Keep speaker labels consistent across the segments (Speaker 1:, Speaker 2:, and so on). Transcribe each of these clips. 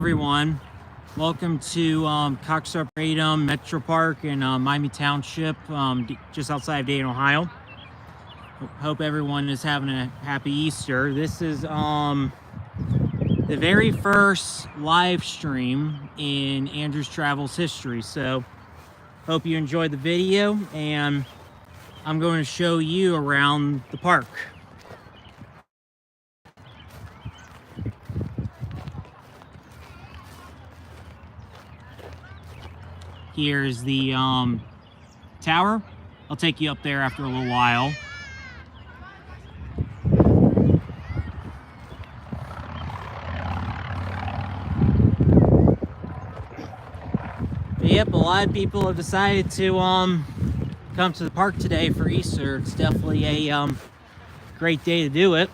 Speaker 1: Everyone, welcome to Cox Arboretum Metropark in Miami Township, just outside of Dayton, Ohio. Hope everyone is having a happy Easter. This is the very first live stream in Andrew's Travels history, so hope you enjoyed the video, and I'm going to show you around the park. Here's the tower. I'll take you up there after a little while. But yep, a lot of people have decided to come to the park today for Easter. It's definitely a great day to do it.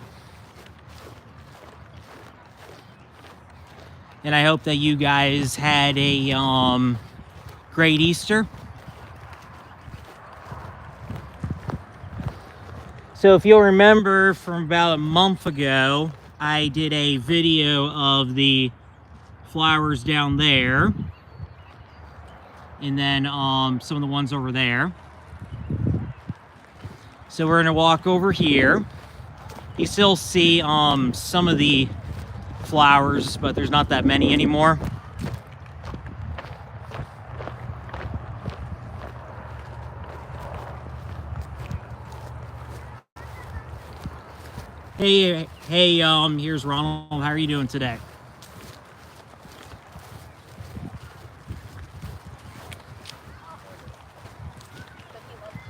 Speaker 1: And I hope that you guys had a great Easter. So if you'll remember from about a month ago, I did a video of the flowers down there, and then some of the ones over there. So we're gonna walk over here. You still see some of the flowers, but there's not that many anymore. Hey, here's Ronald. How are you doing today?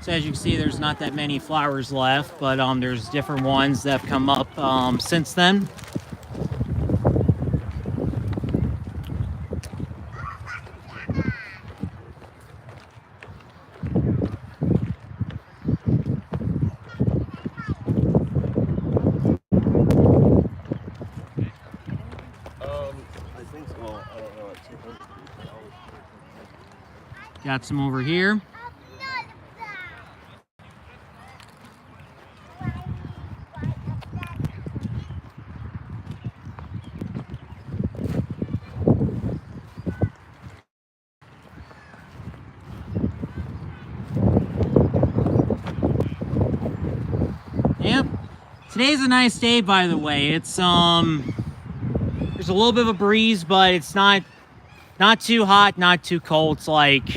Speaker 1: So as you can see, there's not that many flowers left, but there's different ones that have come up since then. Got some over here. Yep. Today's a nice day, by the way. It's there's a little bit of a breeze, but it's not too hot, not too cold. It's like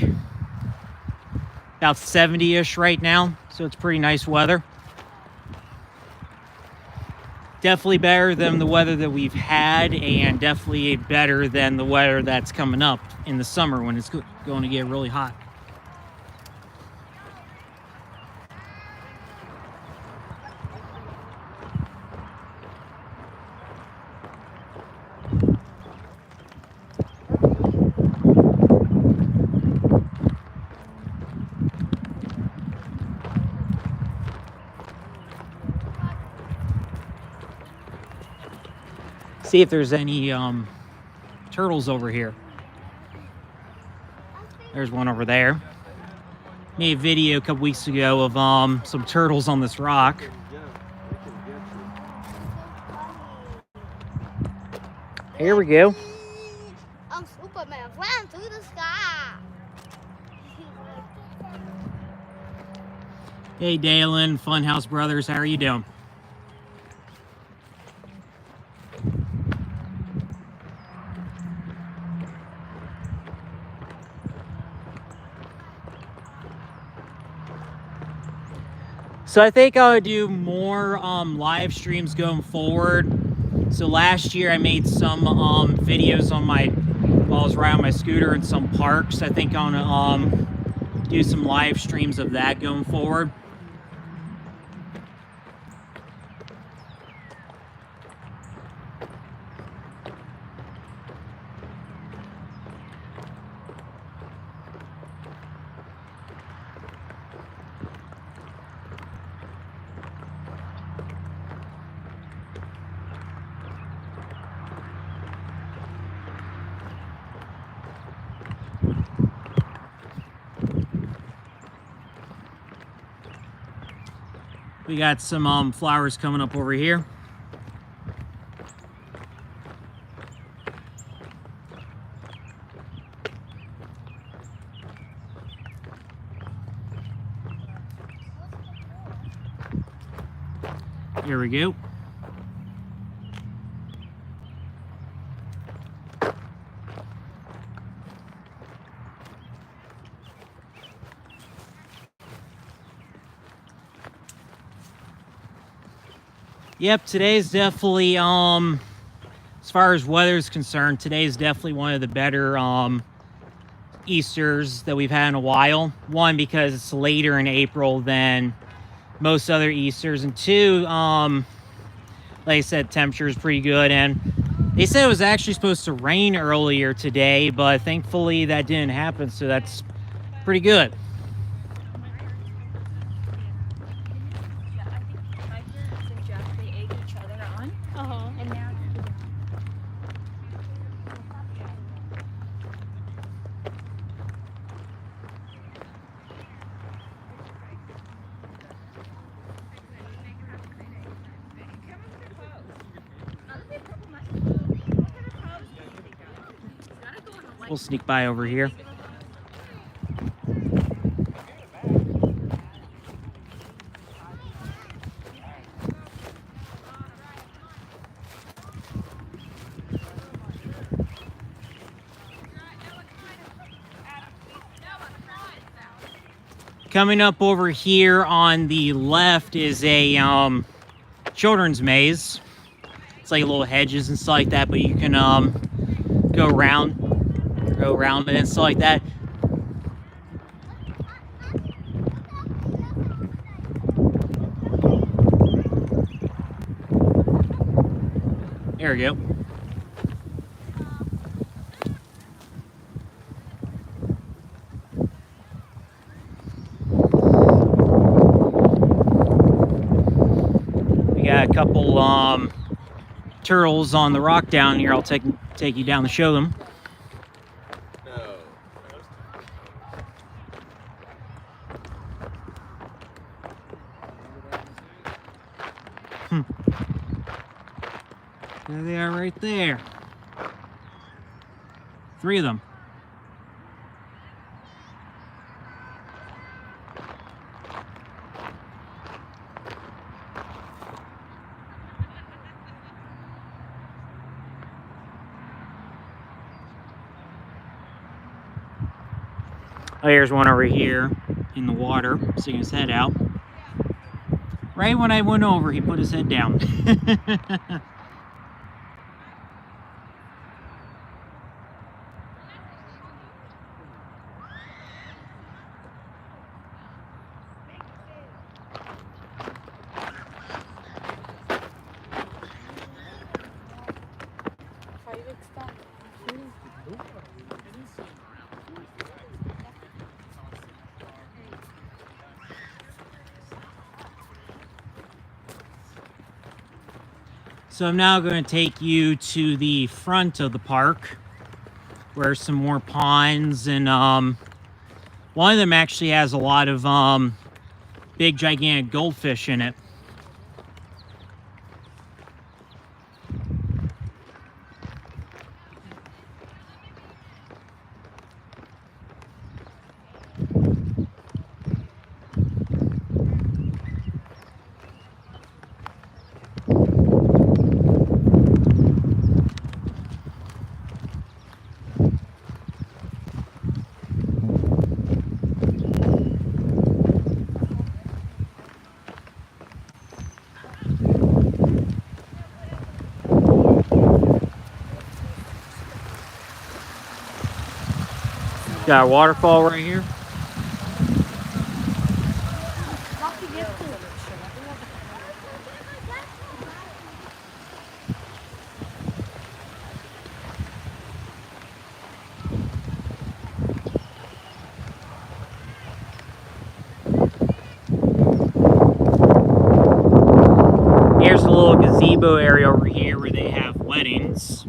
Speaker 1: about 70-ish right now, so it's pretty nice weather. Definitely better than the weather that we've had, and definitely better than the weather that's coming up in the summer when it's going to get really hot. See if there's any turtles over here. There's one over there. Made a video a couple weeks ago of some turtles on this rock. Here we go.
Speaker 2: I'm Superman, flying through the sky.
Speaker 1: Hey Dalen, Funhouse Brothers, how are you doing? So I think I'll do more live streams going forward. So last year I made some videos on while I was riding on my scooter in some parks. I think I'm gonna do some live streams of that going forward. We got some flowers coming up over here. There we go. Yep, today's definitely, as far as weather is concerned, today's definitely one of the better Easters that we've had in a while. One, because it's later in April than most other Easters, and two, like I said, temperature is pretty good, and they said it was actually supposed to rain earlier today, but thankfully that didn't happen, so that's pretty good. We'll sneak by over here. Coming up over here on the left is a children's maze. It's like little hedges and stuff like that, but you can go around it and stuff like that. There we go. We got a couple turtles on the rock down here. I'll take you down to show them. There they are right there. 3 of them. Oh, here's one over here in the water, sticking his head out. Right when I went over, he put his head down. So I'm now going to take you to the front of the park, where some more ponds, and one of them actually has a lot of big gigantic goldfish in it. Got a waterfall right here. Here's the little gazebo area over here where they have weddings.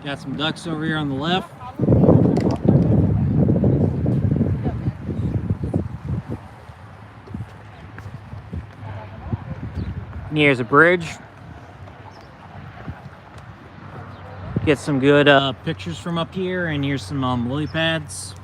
Speaker 1: Got some ducks over here on the left. And here's a bridge. Get some good pictures from up here, and here's some lily pads.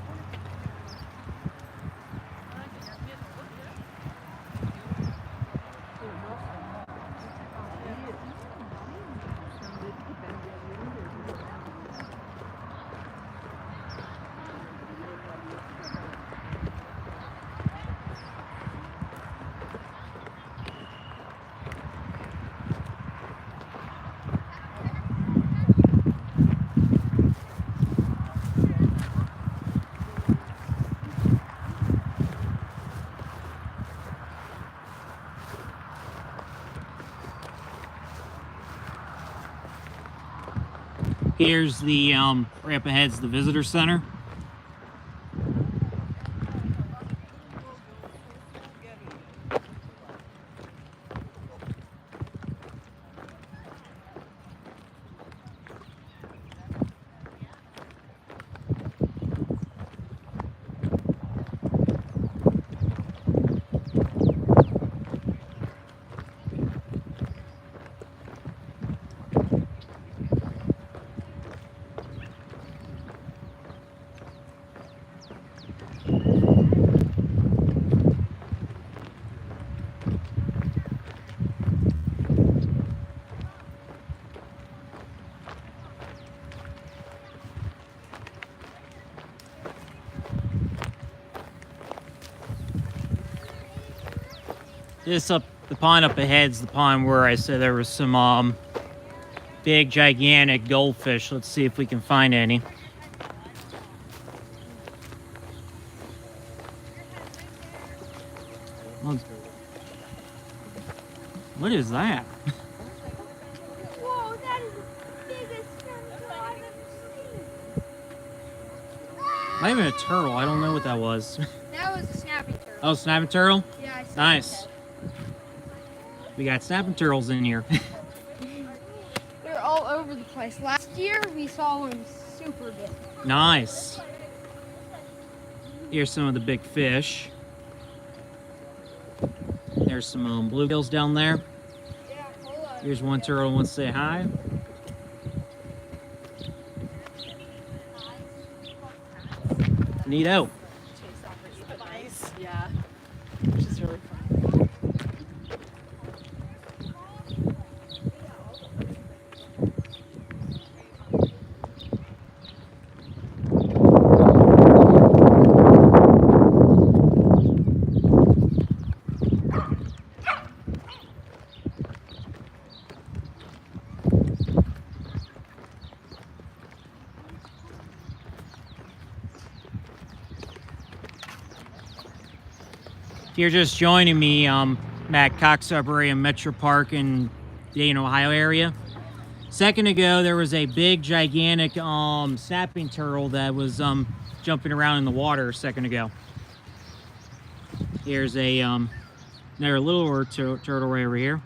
Speaker 1: Here's the right up ahead's the visitor center. The pond up ahead's the pond where I said there was some big gigantic goldfish. Let's see if we can find any. What is that?
Speaker 2: Whoa, that is the biggest turtle I've ever seen.
Speaker 1: Might have been a turtle. I don't know what that was.
Speaker 2: That was a snapping turtle.
Speaker 1: Oh, snapping turtle?
Speaker 2: Yeah, I saw
Speaker 1: Nice.
Speaker 2: that.
Speaker 1: We got snapping turtles in here.
Speaker 2: They're all over the place. Last year we saw one super big.
Speaker 1: Nice. Here's some of the big fish. There's some bluegills down there.
Speaker 2: Yeah, hold on.
Speaker 1: Here's one turtle who wants to say hi. Neato.
Speaker 3: Nice. Yeah. Which is really fun.
Speaker 1: If you're just joining me, at Cox Arboretum Metropark in Dayton, Ohio area. Second ago, there was a big, gigantic snapping turtle that was jumping around in the water a second ago. Here's a another littler turtle right over here.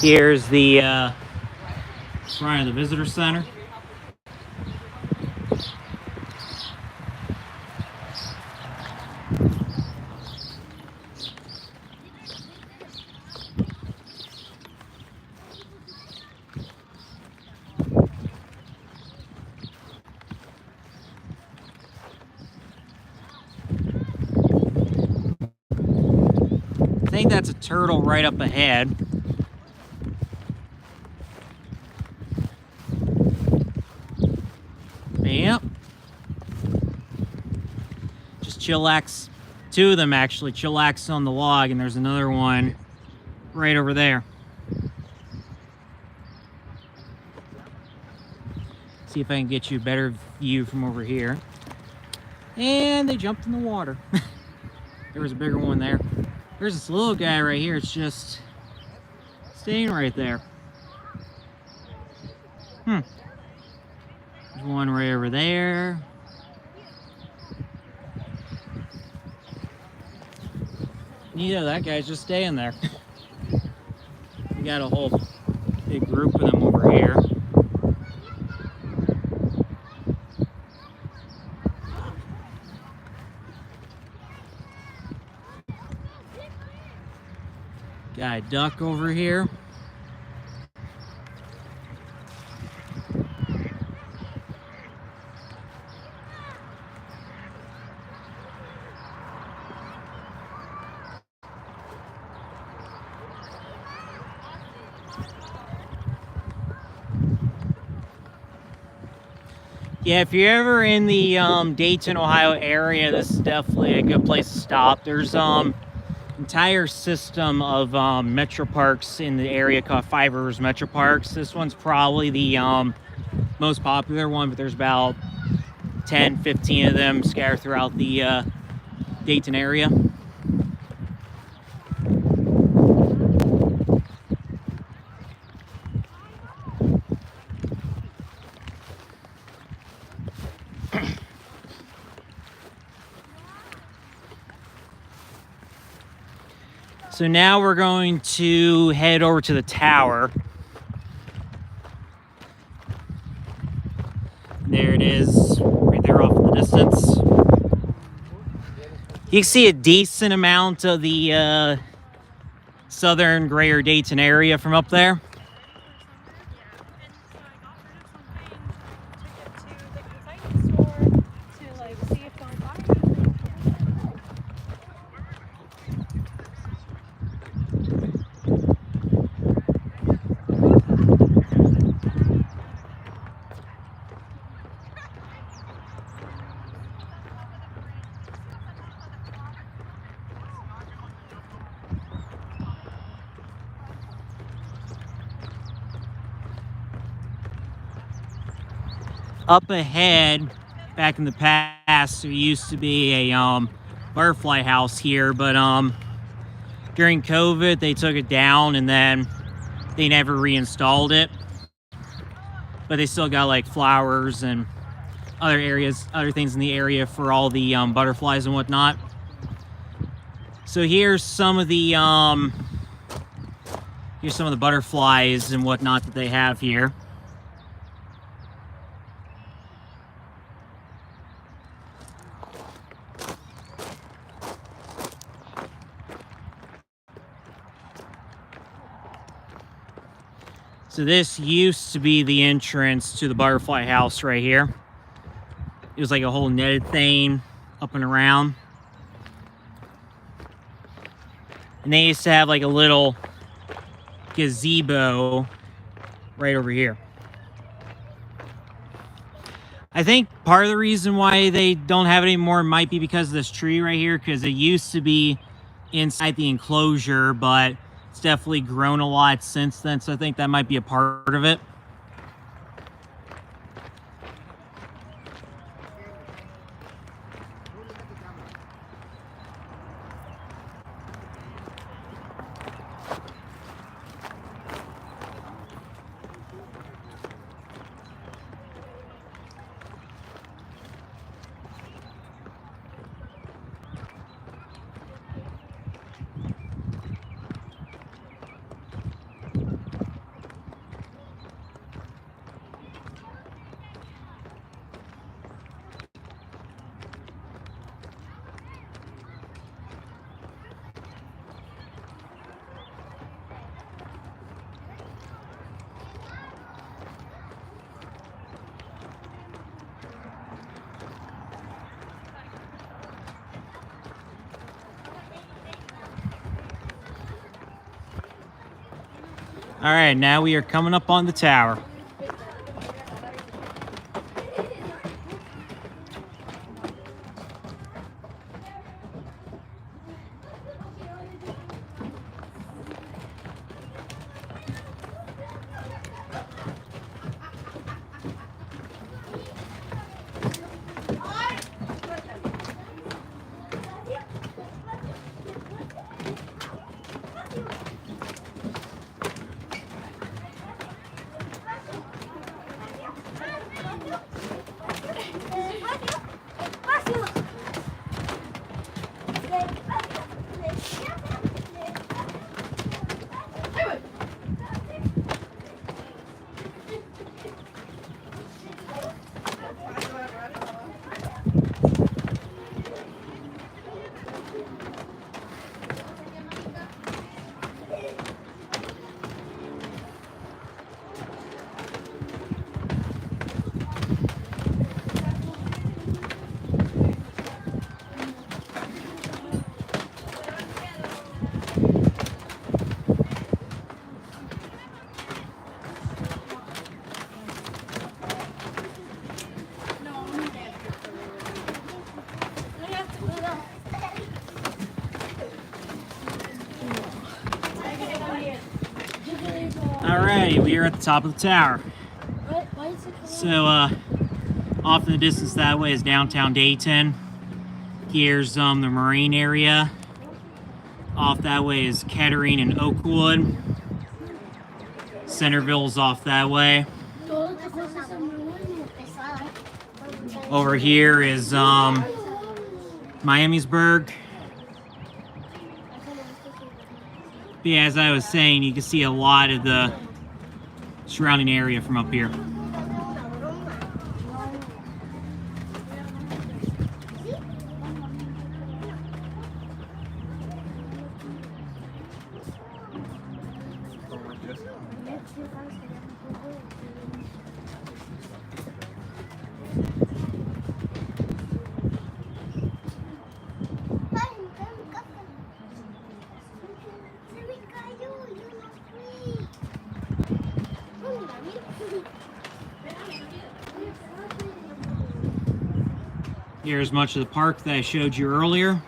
Speaker 1: Here's the front of the visitor center. I think that's a turtle right up ahead. Yep. Just chillax. Two of them actually chillax on the log, and there's another one right over there. See if I can get you a better view from over here. And they jumped in the water. There was a bigger one there. There's this little guy right here. It's just staying right there. There's one right over there. Yeah, that guy's just staying there. We got a whole big group of them over here. Got a duck over here. Yeah, if you're ever in the Dayton, Ohio area, this is definitely a good place to stop. There's entire system of Metroparks in the area called Five Rivers Metroparks. This one's probably the most popular one, but there's about 10, 15 of them scattered throughout the Dayton area. So now we're going to head over to the tower. There it is, right there off in the distance. You can see a decent amount of the southern Greater Dayton area from up there. Up ahead, back in the past, there used to be a butterfly house here, but during COVID, they took it down and then they never reinstalled it. But they still got like flowers and other things in the area for all the butterflies and whatnot. So here's some of the butterflies and whatnot that they have here. So this used to be the entrance to the butterfly house right here. It was like a whole netted thing up and around. And they used to have like a little gazebo right over here. I think part of the reason why they don't have it anymore might be because of this tree right here, because it used to be inside the enclosure, but it's definitely grown a lot since then, so I think that might be a part of it. All right, now we are coming up on the tower. Alrighty, we are at the top of the tower.
Speaker 2: Why is it
Speaker 1: So, off in the distance that way is downtown Dayton. Here's the marine area. Off that way is Kettering and Oakwood. Centerville's off that way. Over here is Miamisburg. But yeah, as I was saying, you can see a lot of the surrounding area from up here. Here's much of the park that I showed you earlier.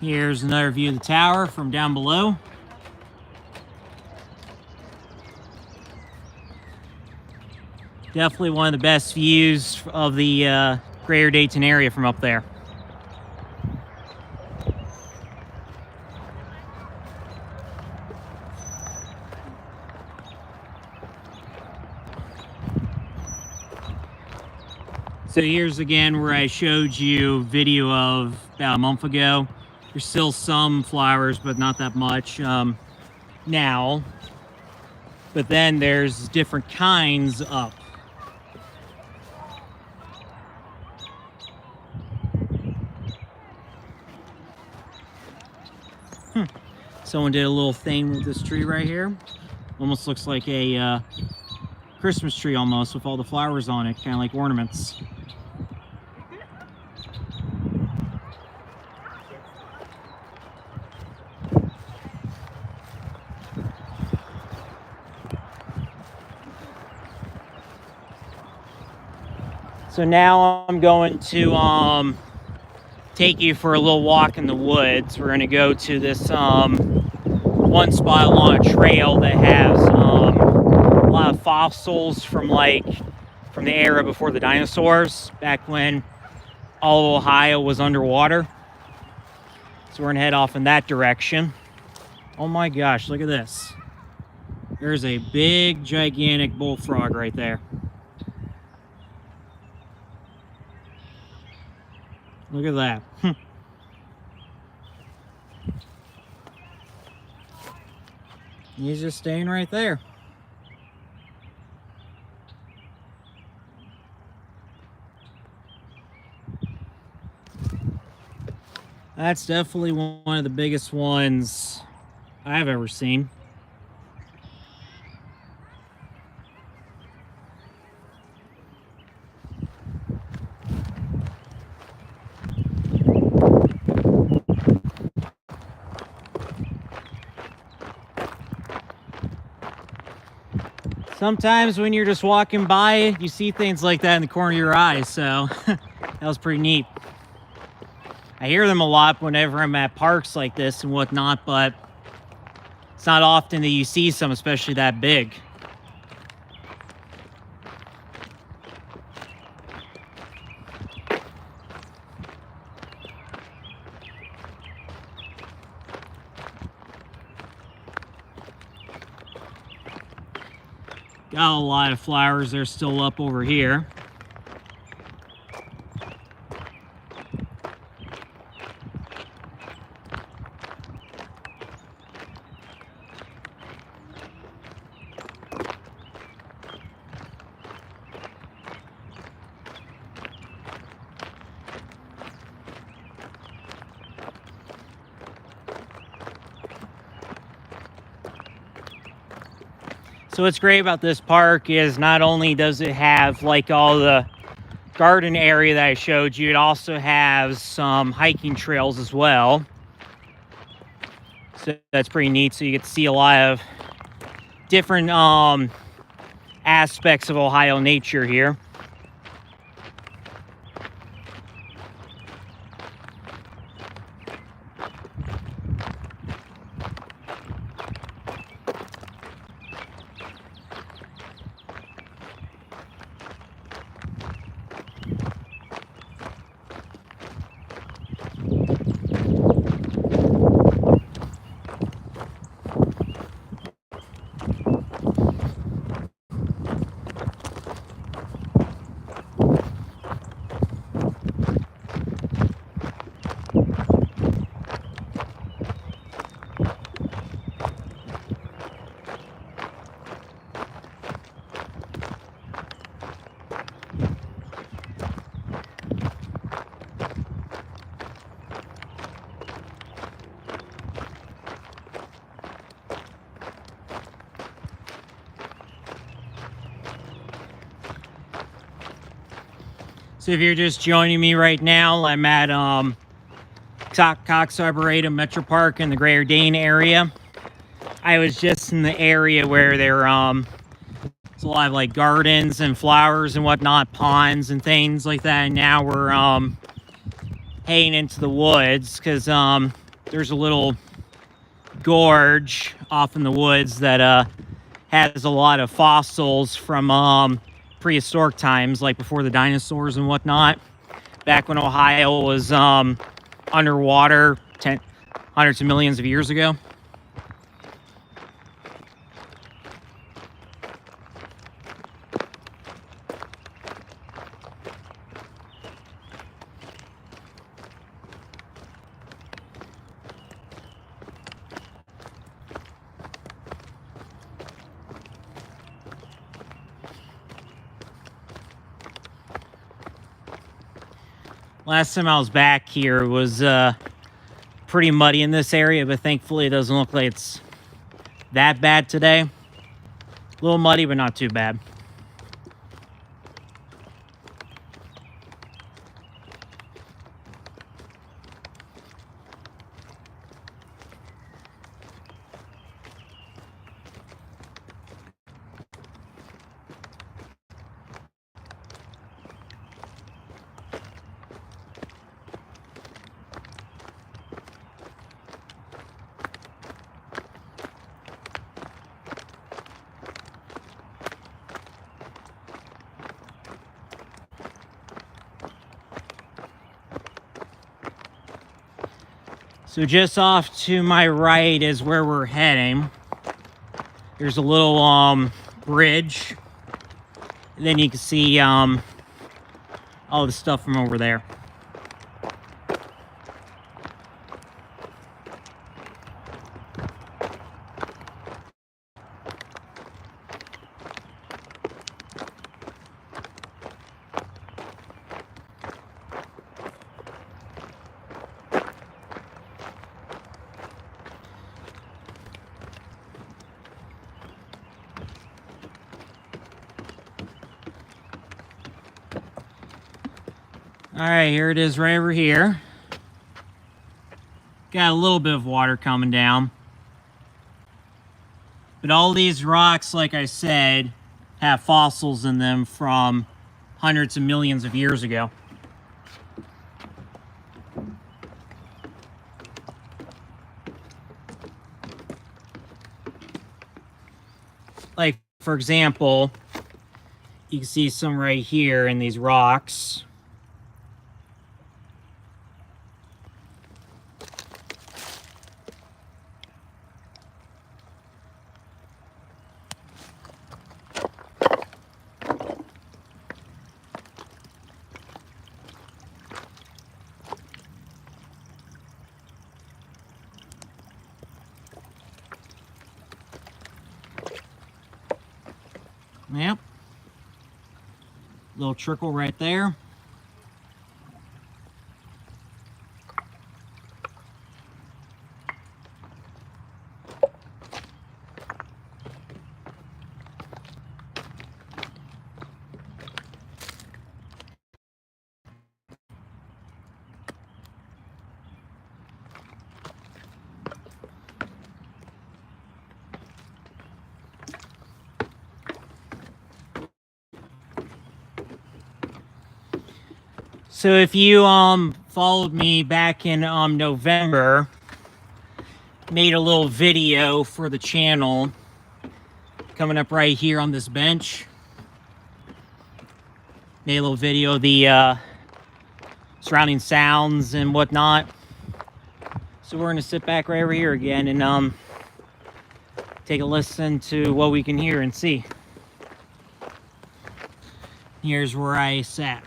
Speaker 1: Here's another view of the tower from down below. Definitely one of the best views of the greater Dayton area from up there. So here's again where I showed you video of about a month ago. There's still some flowers, but not that much now. But then there's different kinds up. Someone did a little thing with this tree right here. Almost looks like a Christmas tree almost, with all the flowers on it, kind of like ornaments. So now I'm going to take you for a little walk in the woods. We're going to go to this one spot along a trail that has a lot of fossils from the era before the dinosaurs, back when all of Ohio was underwater. So we're going to head off in that direction. Oh my gosh, look at this. There's a big, gigantic bullfrog right there. Look at that. He's just staying right there. That's definitely one of the biggest ones I've ever seen. Sometimes when you're just walking by, you see things like that in the corner of your eye, so that was pretty neat. I hear them a lot whenever I'm at parks like this and whatnot, but It's not often that you see some, especially that big. Got a lot of flowers. They're still up over here. So what's great about this park is not only does it have like all the garden area that I showed you, it also has some hiking trails as well. So that's pretty neat. So you get to see a lot of different aspects of Ohio nature here. So if you're just joining me right now, I'm at Cox Arboretum Metropark in the Greater Dane area. I was just in the area where there's a lot of like gardens and flowers and whatnot, ponds and things like that. And now we're heading into the woods because there's a little gorge off in the woods that has a lot of fossils from prehistoric times, like before the dinosaurs and whatnot, back when Ohio was underwater hundreds of millions of years ago. Last time I was back here, it was pretty muddy in this area, but thankfully it doesn't look like it's that bad today. A little muddy, but not too bad. So just off to my right is where we're heading. There's a little bridge. And then you can see all the stuff from over there. All right, here it is right over here. Got a little bit of water coming down. But all these rocks, like I said, have fossils in them from hundreds of millions of years ago. for example, you can see some right here in these rocks. Yep. Little trickle right there. So if you followed me back in November, made a little video for the channel coming up right here on this bench. Made a little video of the surrounding sounds and whatnot. So we're gonna sit back right over here again and take a listen to what we can hear and see. Here's where I sat.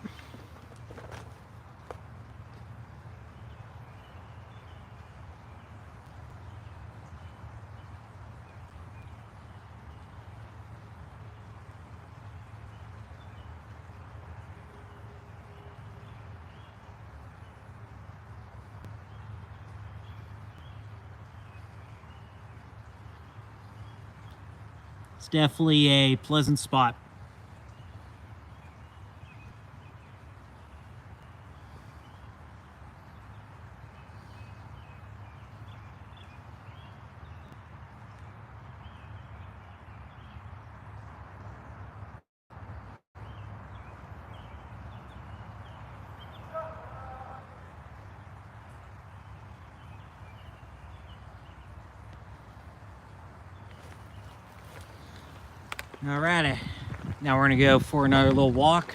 Speaker 1: It's definitely a pleasant spot. Alrighty, now we're gonna go for another little walk.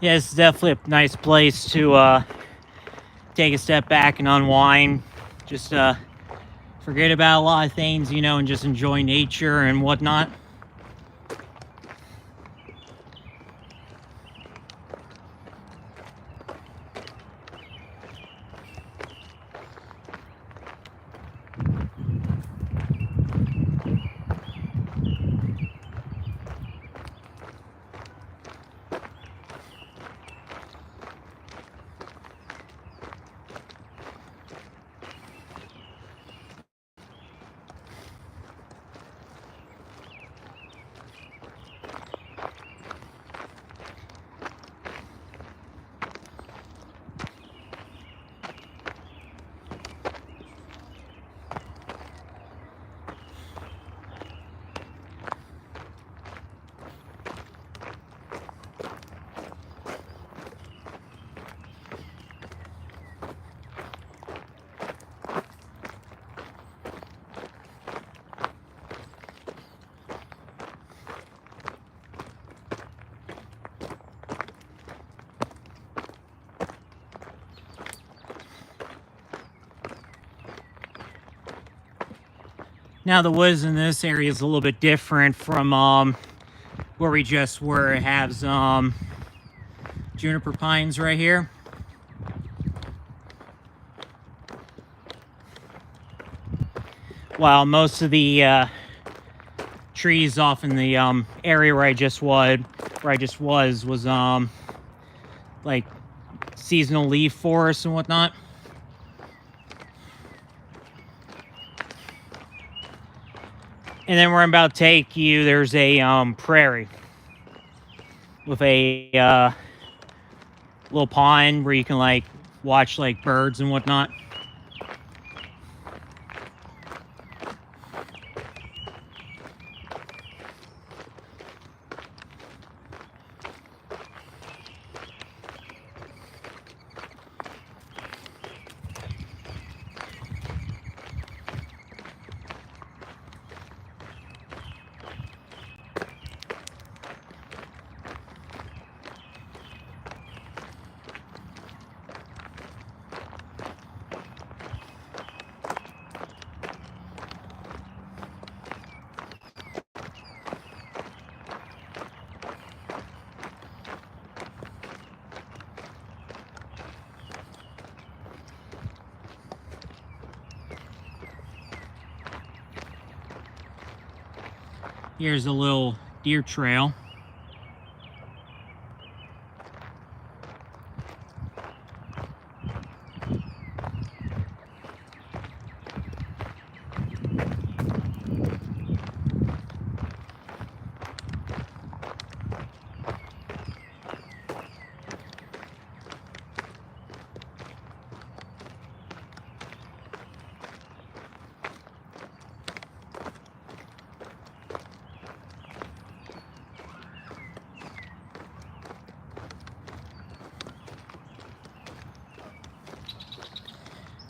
Speaker 1: Yeah, it's definitely a nice place to take a step back and unwind. Just forget about a lot of things, you know, and just enjoy nature and whatnot. Now the woods in this area is a little bit different from where we just were. It has juniper pines right here. While most of the trees off in the area where I just was like seasonal leaf forest and whatnot. And then where I'm about to take you, there's a prairie with a little pond where you can like watch like birds and whatnot. Here's a little deer trail.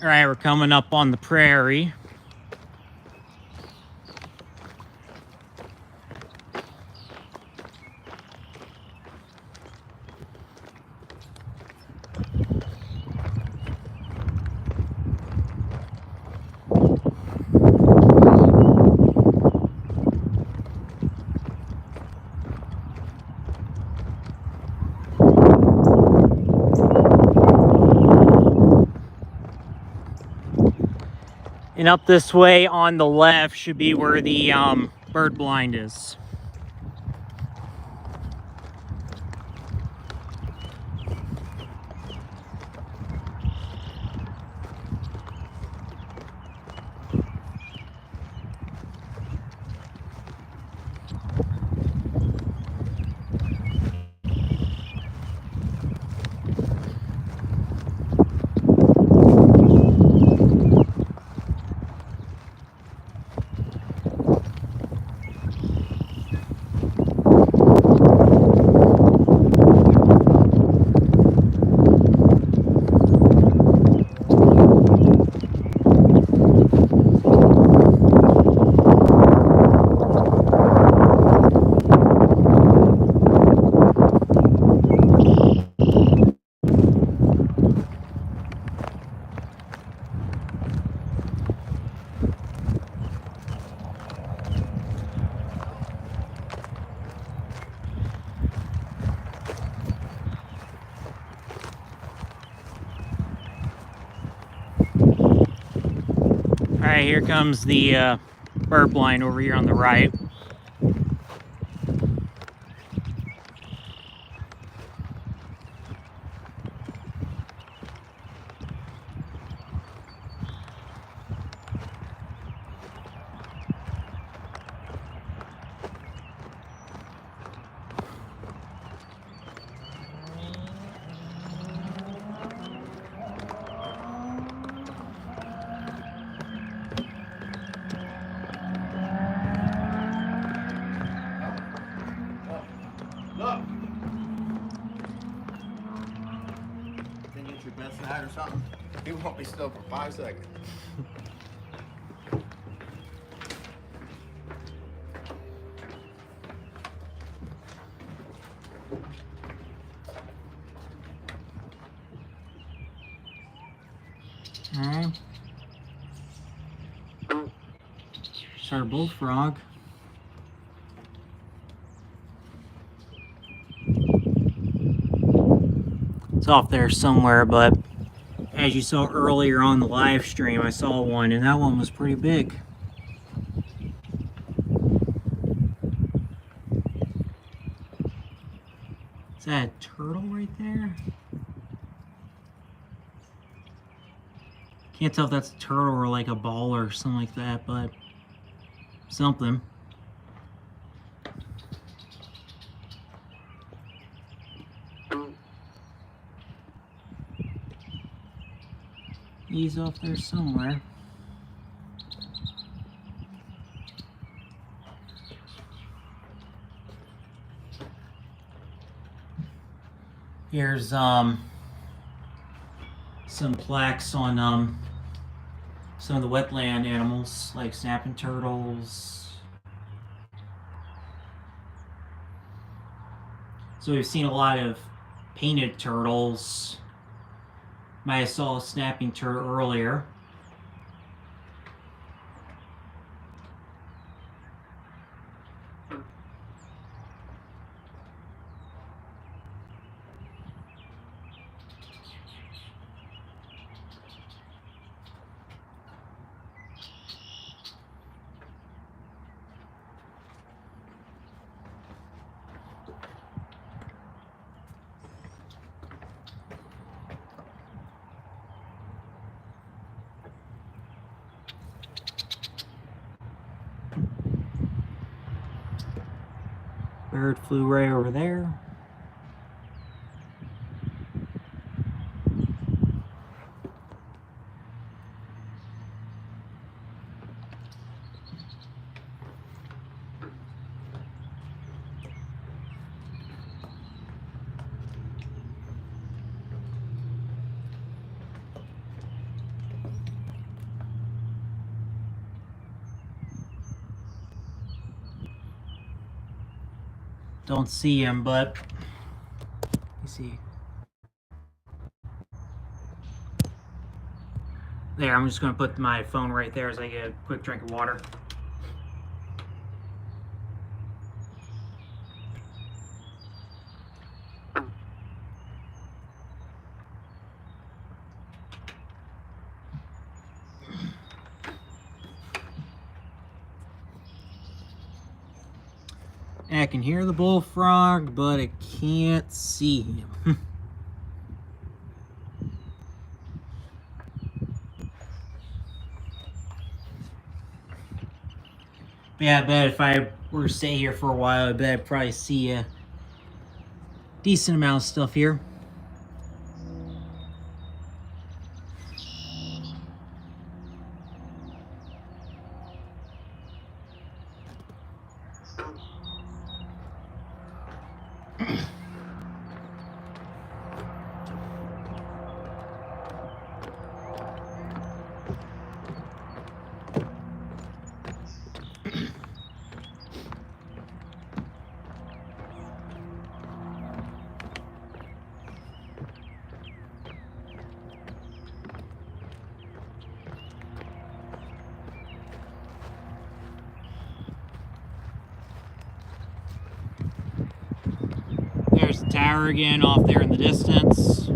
Speaker 1: All right, we're coming up on the prairie. And up this way on the left should be where the bird blind is. All right, here comes the bird blind over here on the right.
Speaker 4: Look! Think it's your best night or something? You won't be still for 5 seconds.
Speaker 1: That's our bullfrog. It's off there somewhere, but as you saw earlier on the live stream, I saw one, and that one was pretty big. Is that a turtle right there? Can't tell if that's a turtle or like a ball or something like that, but something. He's off there somewhere. Here's some plaques on some of the wetland animals like snapping turtles. So we've seen a lot of painted turtles. Might have saw a snapping turtle earlier. Bird flew right over there. Don't see him, but you see. There, I'm just going to put my phone right there as I get a quick drink of water. I can hear the bullfrog, but I can't see him. Yeah, I bet if I were to stay here for a while, I bet I'd probably see a decent amount of stuff here. There's the tower again off there in the distance.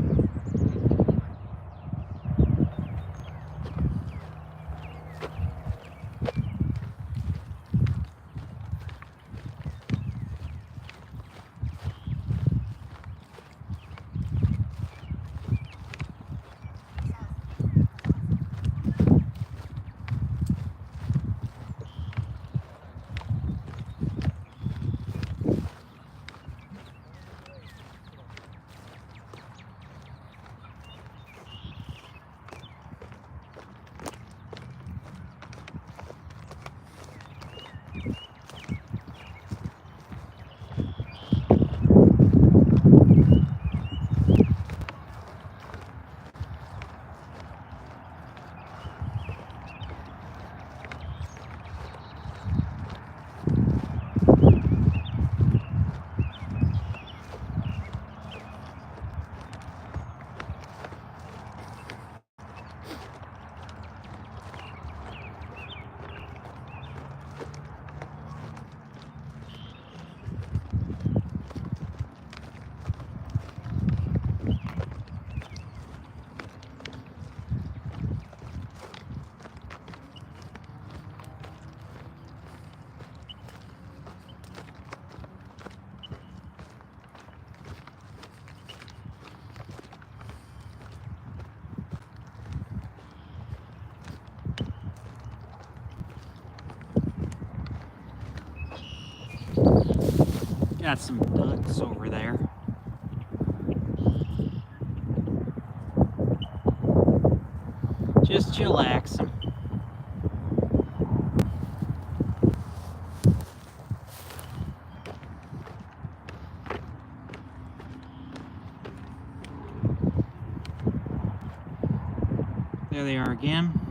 Speaker 1: Got some ducks over there. Just chillaxing. There they are again.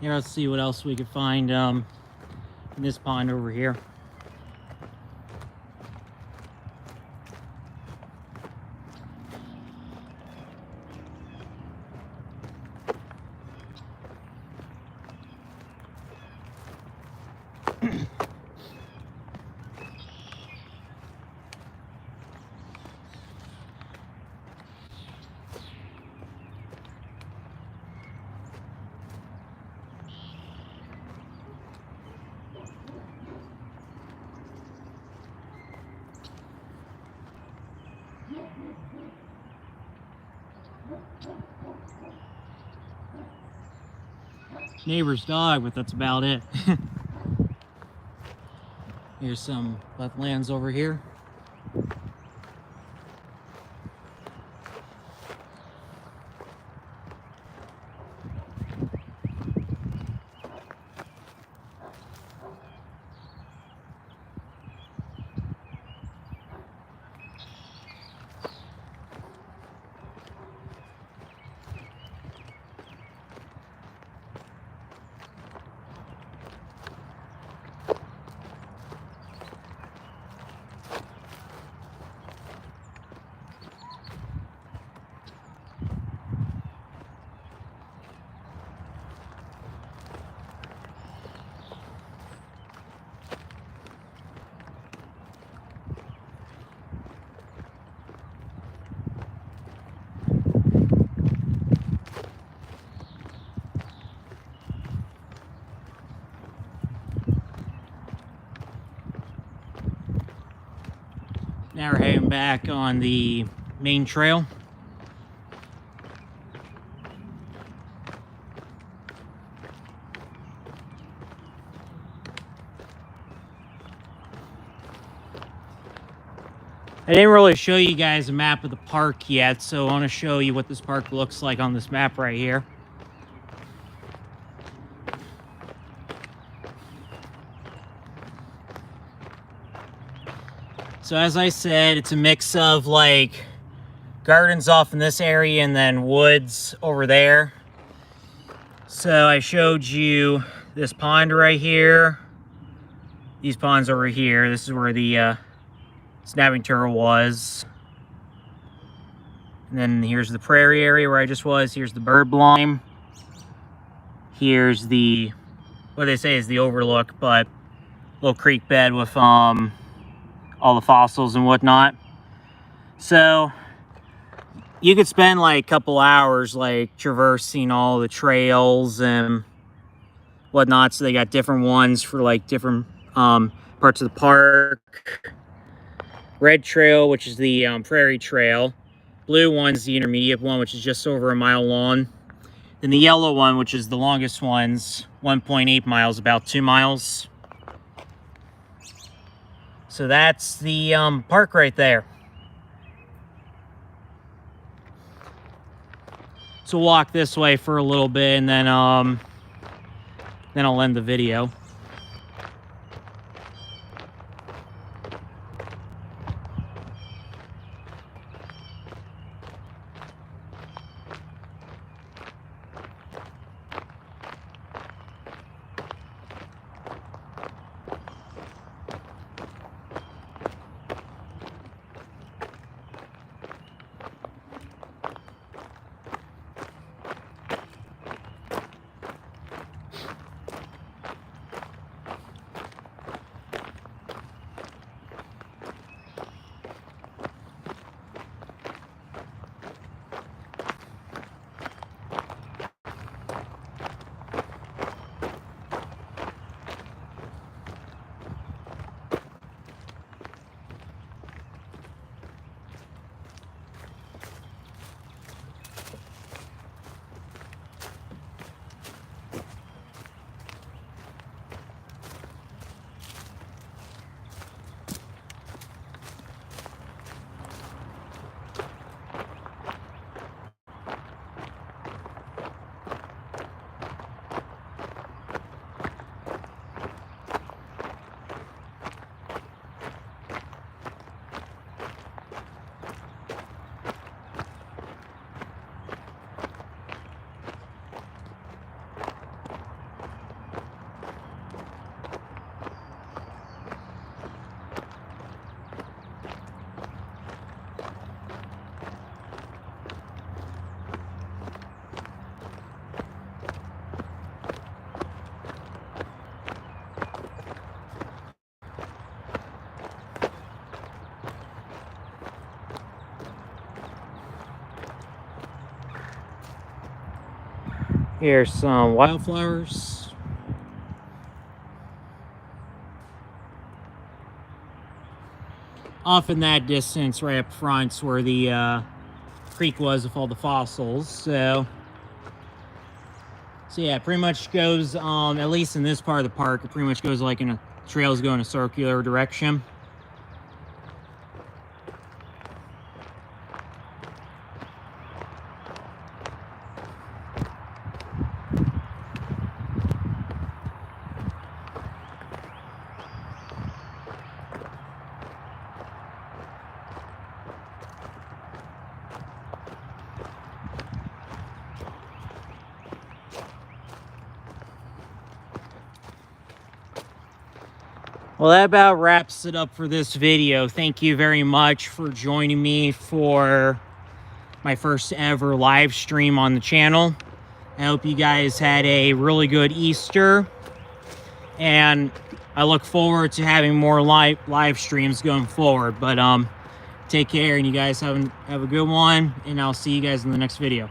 Speaker 1: Here, let's see what else we could find in this pond over here. Neighbor's dog, but that's about it. Here's some wetlands over here. Now we're heading back on the main trail. I didn't really show you guys a map of the park yet, so I want to show you what this park looks like on this map right here. So as I said, it's a mix of like gardens off in this area and then woods over there. So I showed you this pond right here. These ponds over here. This is where the snapping turtle was. And then here's the prairie area where I just was. Here's the bird blime. Here's the, what they say is the overlook, but little creek bed with all the fossils and whatnot. So you could spend like a couple hours like traversing all the trails and whatnot. So they got different ones for like different parts of the park. Red trail, which is the prairie trail. Blue one's the intermediate one, which is just over a mile long. Then the yellow one, which is the longest one's 1.8 miles, about 2 miles. So that's the park right there. So we'll walk this way for a little bit, and then I'll end the video. Here's some wildflowers. Off in that distance, right up front's where the creek was with all the fossils. So yeah, it pretty much goes, at least in this part of the park, it pretty much goes like in a trails go in a circular direction. Well, that about wraps it up for this video. Thank you very much for joining me for my first ever live stream on the channel. I hope you guys had a really good Easter, and I look forward to having more live streams going forward. But take care, and you guys have a good one, and I'll see you guys in the next video.